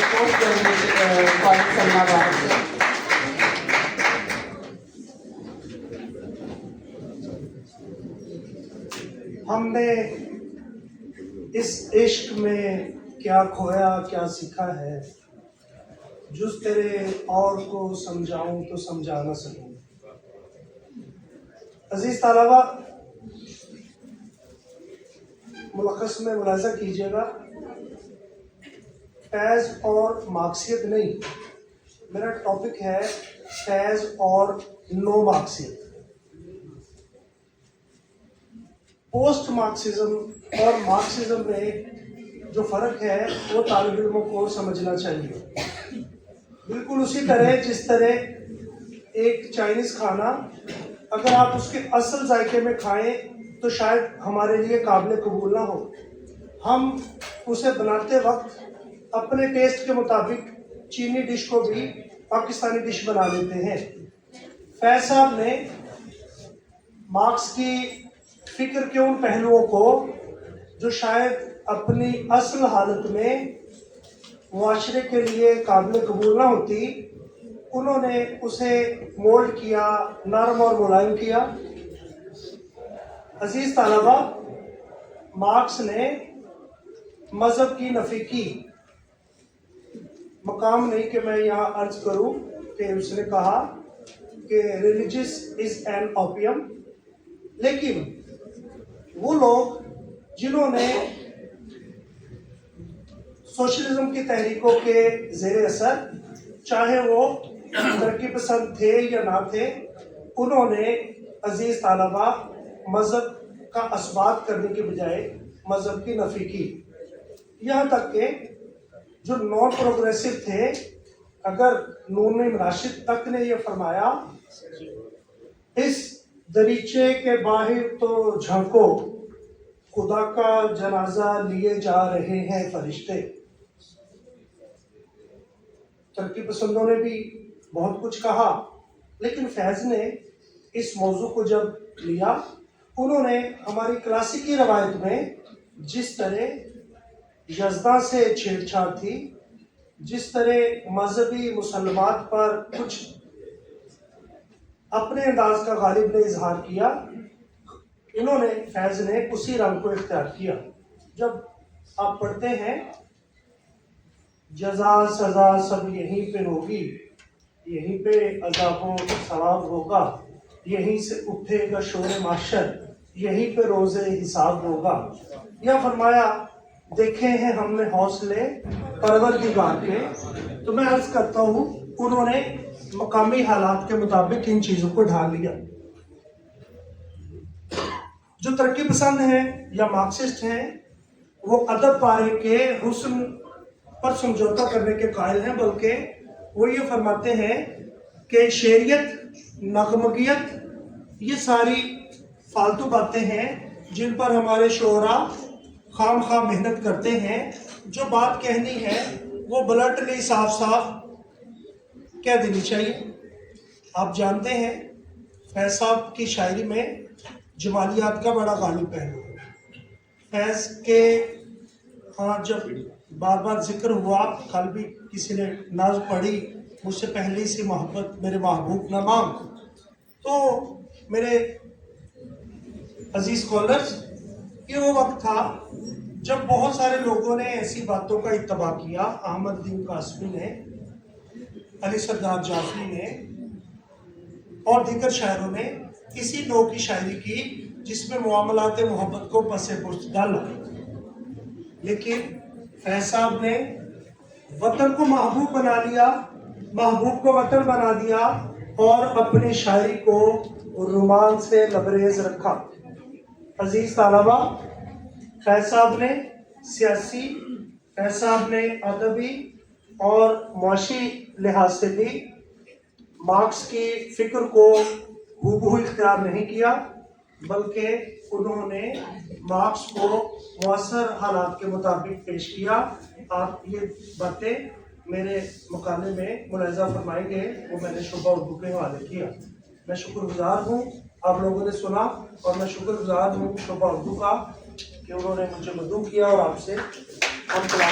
Post graduate college सलमाबाद से। हमने इस इश्क में क्या खोया क्या सीखा है, जुस तेरे और को समझाऊं तो समझा न सकूं। अजीज तालबा, मुलखस में मुलाजा कीजिएगा, फैज़ और मार्क्सियत नहीं, मेरा टॉपिक है फैज़ और नो मार्क्सियत। पोस्ट मार्क्सिज्म और मार्क्सिज्म में जो फ़र्क है वो तालिब इल्मों को समझना चाहिए। बिल्कुल उसी तरह जिस तरह एक चाइनीज़ खाना अगर आप उसके असल जायके में खाएं तो शायद हमारे लिए काबिल कबूल ना हो, हम उसे बनाते वक्त अपने टेस्ट के मुताबिक चीनी डिश को भी पाकिस्तानी डिश बना लेते हैं। फैज़ साहब ने मार्क्स की फिक्र के उन पहलुओं को जो शायद अपनी असल हालत में मुआशरे के लिए काबिल कबूल ना होती, उन्होंने उसे मोल्ड किया, नरम और मुलायम किया। अजीज तालबा, मार्क्स ने मज़हब की नफ़ी की, मकाम नहीं कि मैं यहाँ अर्ज करूँ कि उसने कहा कि रिलीजियस इज़ एन ओपियम, लेकिन वो लोग जिन्होंने सोशलिज्म की तहरीकों के ज़ेर असर, चाहे वो तरक्की पसंद थे या ना थे, उन्होंने अजीज़ तालबा मज़हब का असबात करने के बजाय मज़हब की नफ़ी की। यहाँ तक कि जो नॉन प्रोग्रेसिव थे, अगर नून राशिद तक ने यह फरमाया, इस दरीचे के बाहर तो झांको, खुदा का जनाजा लिए जा रहे हैं फरिश्ते। तरक्की पसंदों ने भी बहुत कुछ कहा, लेकिन फैज़ ने इस मौजू को जब लिया, उन्होंने हमारी क्लासिकी रवायत में जिस तरह यज़दा से छेड़छाड़ थी, जिस तरह मजहबी मुसलमात पर कुछ अपने अंदाज का गालिब ने इजहार किया, इन्होंने फैज़ ने उसी रंग को इख्तियार किया। जब आप पढ़ते हैं जजा सजा सब यहीं पे होगी, यहीं पे अज़ाब सवाब होगा, यहीं से उठेगा शोर माशर, यहीं पे रोज़े हिसाब होगा। यह फरमाया, देखे हैं हमने हौसले परवरदिगार के। तो मैं अर्ज करता हूँ, उन्होंने मकामी हालात के मुताबिक इन चीज़ों को ढाल लिया। जो तरक्की पसंद हैं या मार्क्सिस्ट हैं, वो अदब पारे के हुस्न पर समझौता करने के कायल हैं, बल्कि वो ये फरमाते हैं कि शेरियत, नगमगियत, ये सारी फालतू बातें हैं जिन पर हमारे शोरा खाम खा मेहनत करते हैं। जो बात कहनी है वो ब्लंटली साफ साफ कह देनी चाहिए। आप जानते हैं फैज़ साहब की शायरी में जमालियात का बड़ा गालिब पहलू है। फैज़ के हाँ जब बार बार जिक्र हुआ, कल भी किसी ने नाज पढ़ी, मुझसे पहले से मोहब्बत मेरे महबूब न मांग, तो मेरे अजीज स्कॉलर्स, ये वो वक्त था जब बहुत सारे लोगों ने ऐसी बातों का इत्तबा किया। अहमद दीन कासमी ने, अली सरदार जाफरी ने और दीगर शायरों ने इसी नौ की शायरी की जिसमें मामलात मोहब्बत को पसे पुश्त डाला। लेकिन फैज़ साहब ने वतन को महबूब बना लिया, महबूब को वतन बना दिया और अपनी शायरी को रोमान से लबरेज रखा। अजीज तालबा, फैज़ साहब ने सियासी, फैज़ साहब ने अदबी और मुआशी लिहाज से भी मार्क्स की फिक्र को हूबहू इख्तियार नहीं किया, बल्कि उन्होंने मार्क्स को मुअस्सर हालात के मुताबिक पेश किया। आप ये बातें मेरे मकाले में मुलाहिज़ा फरमाएंगे, वो मैंने शुबा उर्दू के हवाले किया। मैं शुक्रगुजार हूँ, आप लोगों ने सुना, और मैं शुक्रगुजार हूँ शुबा उर्दू का कि उन्होंने मुझे मदऊ किया और आपसे हम कलाम